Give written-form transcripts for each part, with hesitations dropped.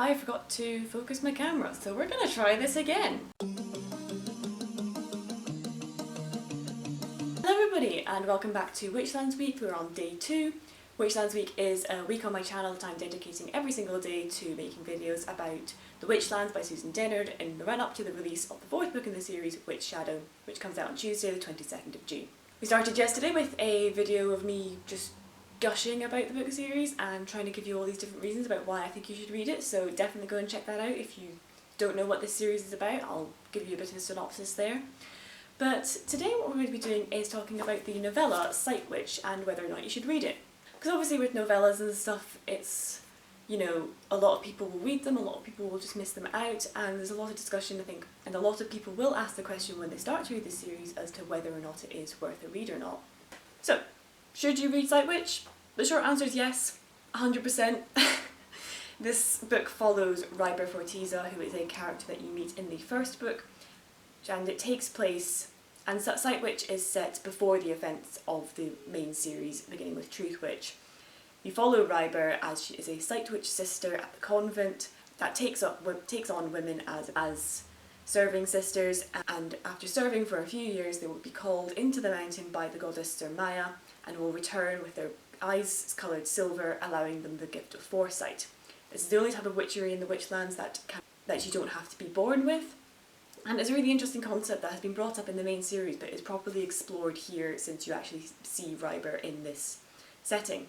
I forgot to focus my camera, so we're gonna try this again. Hello everybody and welcome back to Witchlands Week. We're on day 2. Witchlands Week is a week on my channel that I'm dedicating every single day to making videos about the Witchlands by Susan Dennard in the run up to the release of the 4th book in the series, Witchshadow, which comes out on Tuesday the 22nd of June. We started yesterday with a video of me just gushing about the book series and trying to give you all these different reasons about why I think you should read it, so definitely go and check that out. If you don't know what this series is about, I'll give you a bit of a synopsis there. But today what we're going to be doing is talking about the novella Sightwitch and whether or not you should read it. Because obviously with novellas and stuff, it's, you know, a lot of people will read them, a lot of people will just miss them out, and there's a lot of discussion, I think, and a lot of people will ask the question when they start to read this series as to whether or not it is worth a read or not. So, should you read Sightwitch? The short answer is yes, 100%. This book follows Ryber Fortiza, who is a character that you meet in the first book, and it takes place, and Sightwitch is set before the events of the main series, beginning with Truthwitch. You follow Ryber as she is a Sightwitch sister at the convent that takes on women as serving sisters, and after serving for a few years they will be called into the mountain by the goddess Sir Maya and will return with their eyes coloured silver, allowing them the gift of foresight. This is the only type of witchery in the Witchlands that you don't have to be born with, and it's a really interesting concept that has been brought up in the main series but is properly explored here since you actually see Ryber in this setting.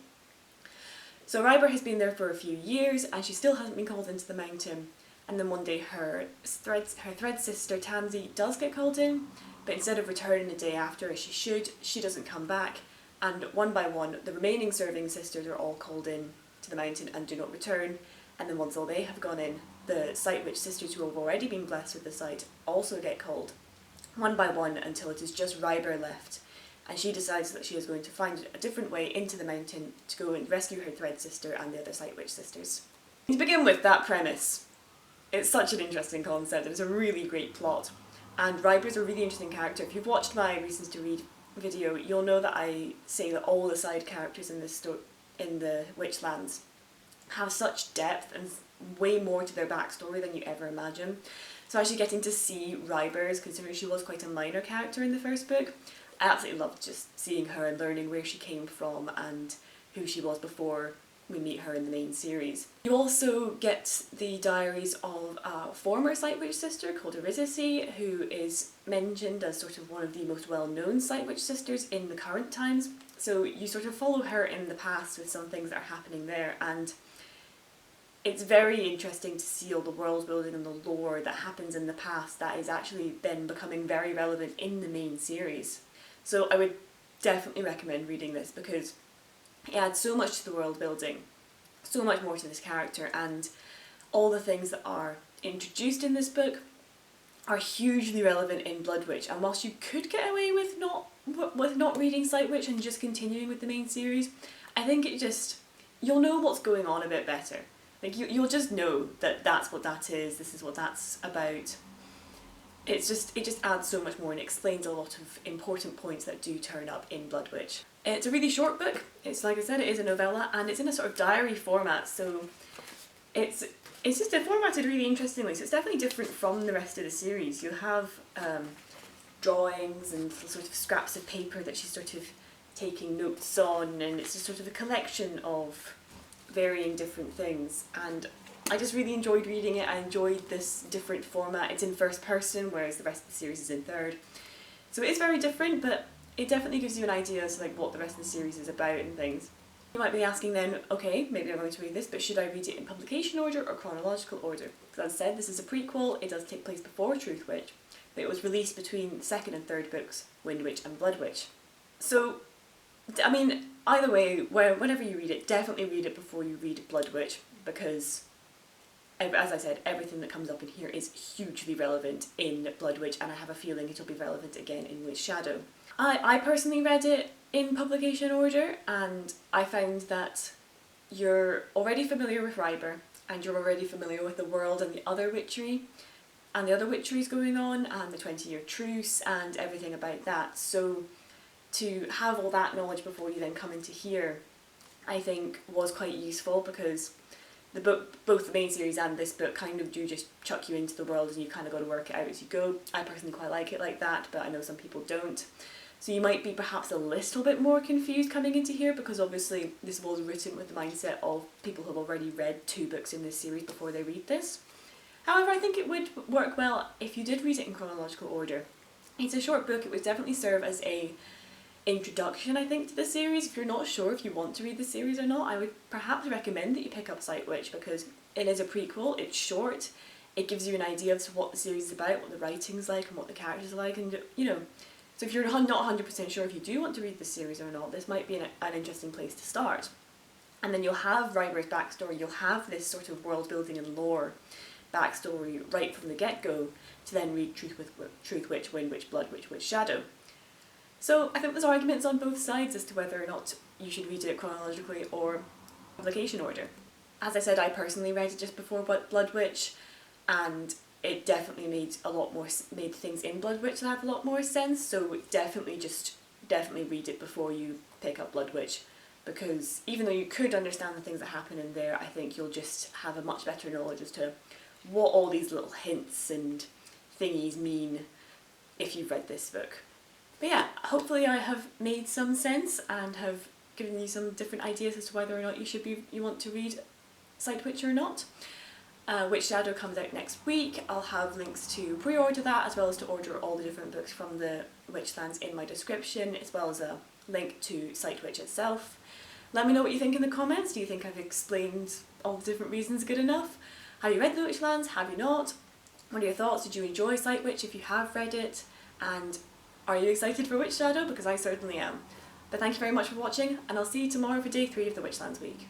So Ryber has been there for a few years and she still hasn't been called into the mountain, and then one day her thread sister Tansy does get called in, but instead of returning the day after as she should, she doesn't come back, and one by one the remaining serving sisters are all called in to the mountain and do not return, and then once all they have gone in, the Sightwitch sisters who have already been blessed with the sight also get called, one by one, until it is just Ryber left, and she decides that she is going to find a different way into the mountain to go and rescue her thread sister and the other Sightwitch sisters. To begin with, that premise, it's such an interesting concept and it's a really great plot, and Ryber's a really interesting character. If you've watched my Reasons to Read video, you'll know that I say that all the side characters in this in the Witchlands have such depth and way more to their backstory than you ever imagine. So actually getting to see Ryber's, considering she was quite a minor character in the first book, I absolutely loved just seeing her and learning where she came from and who she was before we meet her in the main series. You also get the diaries of a former Sightwitch sister called Eurydice, who is mentioned as sort of one of the most well-known Sightwitch sisters in the current times. So you sort of follow her in the past with some things that are happening there, and it's very interesting to see all the world building and the lore that happens in the past that is actually then becoming very relevant in the main series. So I would definitely recommend reading this because it adds so much to the world building, so much more to this character, and all the things that are introduced in this book are hugely relevant in Bloodwitch. And whilst you could get away with not reading Sightwitch and just continuing with the main series, I think you'll know what's going on a bit better. Like you'll just know that that's what that is, this is what that's about. It just adds so much more and explains a lot of important points that do turn up in Bloodwitch. It's a really short book. It's, like I said, it is a novella and it's in a sort of diary format, so it's just formatted really interestingly, so it's definitely different from the rest of the series. You'll have drawings and sort of scraps of paper that she's sort of taking notes on, and it's just sort of a collection of varying different things, and I just really enjoyed reading it. I enjoyed this different format. It's in first person, whereas the rest of the series is in third. So it is very different, but it definitely gives you an idea as to like what the rest of the series is about and things. You might be asking then, okay, maybe I'm going to read this, but should I read it in publication order or chronological order? Because as I said, this is a prequel, it does take place before Truthwitch, but it was released between the second and third books, Windwitch and Bloodwitch. So, I mean, either way, whenever you read it, definitely read it before you read Bloodwitch, because as I said, everything that comes up in here is hugely relevant in Bloodwitch, and I have a feeling it'll be relevant again in Witchshadow. I personally read it in publication order, and I found that you're already familiar with Ryber, and you're already familiar with the world and the other witchery, and the other witcheries going on, and the 20-year truce, and everything about that. So to have all that knowledge before you then come into here, I think was quite useful, because the book, both the main series and this book, kind of do just chuck you into the world and you kind of got to work it out as you go. I personally quite like it like that, but I know some people don't. So you might be perhaps a little bit more confused coming into here, because obviously this was written with the mindset of people who have already read 2 books in this series before they read this. However, I think it would work well if you did read it in chronological order. It's a short book, it would definitely serve as a introduction, I think, to the series. If you're not sure if you want to read the series or not, I would perhaps recommend that you pick up Sightwitch, because it is a prequel, it's short, it gives you an idea as to what the series is about, what the writing's like and what the characters are like, and you know, so if you're not 100% sure if you do want to read the series or not, this might be an interesting place to start. And then you'll have Ryber's backstory, you'll have this sort of world building and lore backstory right from the get-go, to then read Truthwitch, Windwitch, Bloodwitch, Witchshadow. So I think there's arguments on both sides as to whether or not you should read it chronologically or publication order. As I said, I personally read it just before Bloodwitch, and it definitely made things in Bloodwitch that have a lot more sense, so definitely read it before you pick up Bloodwitch, because even though you could understand the things that happen in there, I think you'll just have a much better knowledge as to what all these little hints and thingies mean if you've read this book. But yeah, hopefully I have made some sense and have given you some different ideas as to whether or not you want to read Sightwitch or not. Witchshadow comes out next week. I'll have links to pre-order that, as well as to order all the different books from the Witchlands in my description, as well as a link to Sightwitch itself. Let me know what you think in the comments. Do you think I've explained all the different reasons good enough? Have you read the Witchlands? Have you not? What are your thoughts? Did you enjoy Sightwitch if you have read it? And are you excited for Witchshadow? Because I certainly am. But thank you very much for watching, and I'll see you tomorrow for day 3 of the Witchlands week.